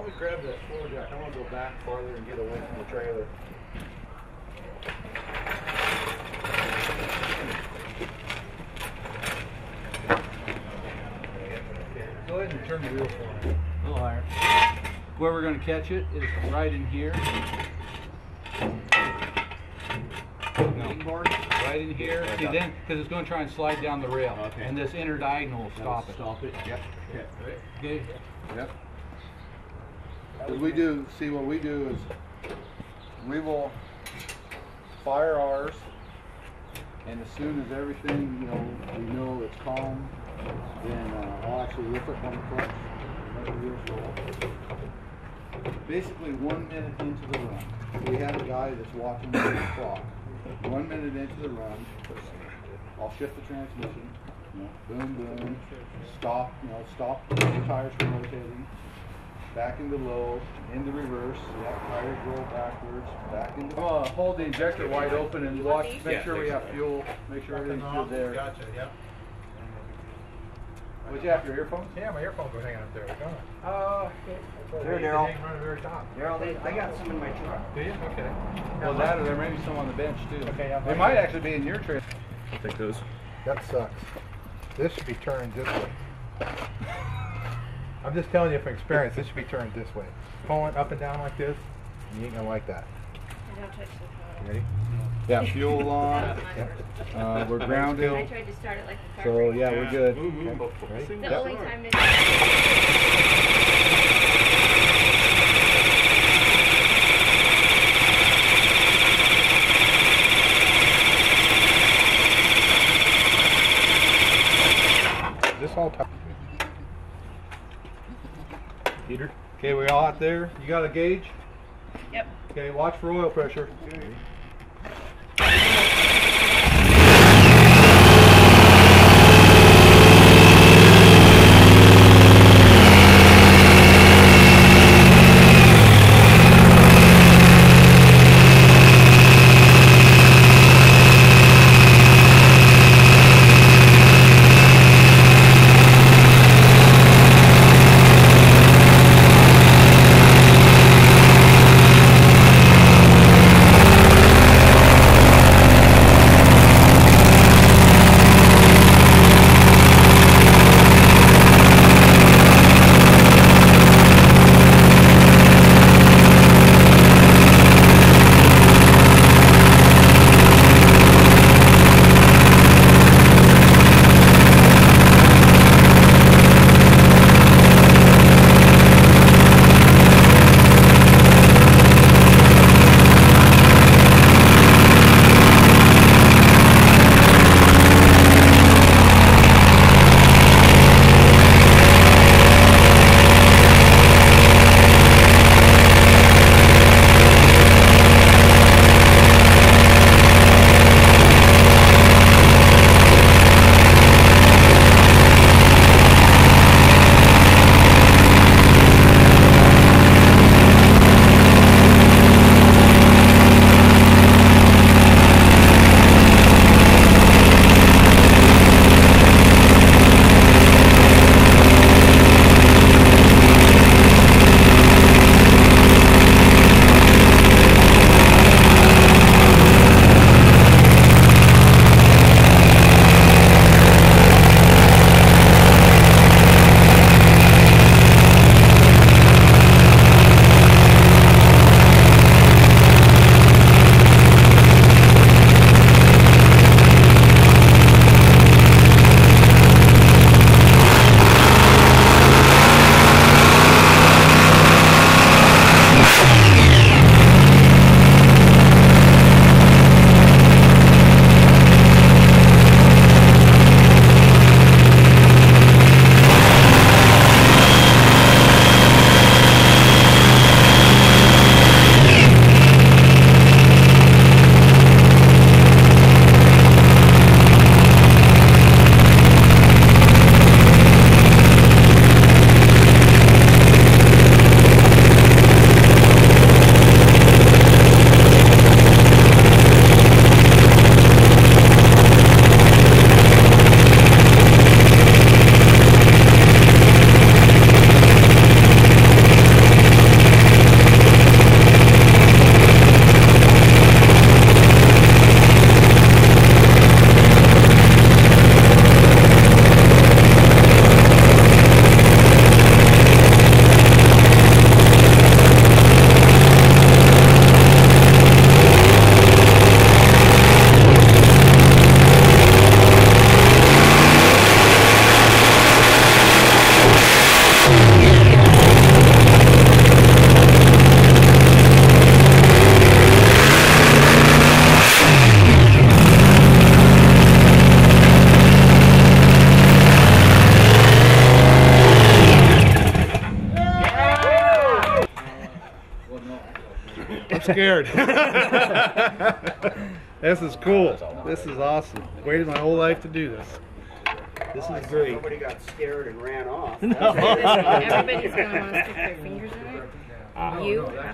While we grab that floor jack, I want to go back farther and get away from the trailer. Go ahead and turn the wheel for me. A little higher. Where we're going to catch it is right in here. No, right in here. See, then, because it's going to try and slide down the rail. Okay. And this inner diagonal will stop it. Stop it. Yep. Okay. Yep. What we do, see what we do is we will fire ours, and as soon as everything, we know it's calm, then I'll actually lift it on the clutch and let the wheels roll. Basically 1 minute into the run, we have a guy that's watching the clock. 1 minute into the run, I'll shift the transmission, boom, boom, stop, stop the tires from rotating, back into low, into reverse, tires roll backwards, back into. Hold the injector wide open and watch, make sure we have fuel, make sure everything's good there. Gotcha, yep. Would you have your earphones? Yeah, my earphones were hanging up there. There, Daryl. Right at the very top. Daryl, I got some in my truck. Do you? Okay. Well, that or there may be some on the bench too. Okay, yeah. They might actually be in your trailer. Take those. That sucks. This should be turned this way. I'm just telling you from experience, this should be turned this way. Pulling up and down like this, and you ain't gonna like that. I don't touch the throttle. Ready? Yeah, fuel on. We're grounded. I tried to start it like the car. So yeah, we're good. It's the only time it's... This all time. Heater. Okay, we all out there? You got a gauge? Yep. Okay, watch for oil pressure. I'm scared. This is cool. This is awesome. Waited my whole life to do this. This is great. Nobody got scared and ran off. Everybody's gonna want to stick their fingers in it. You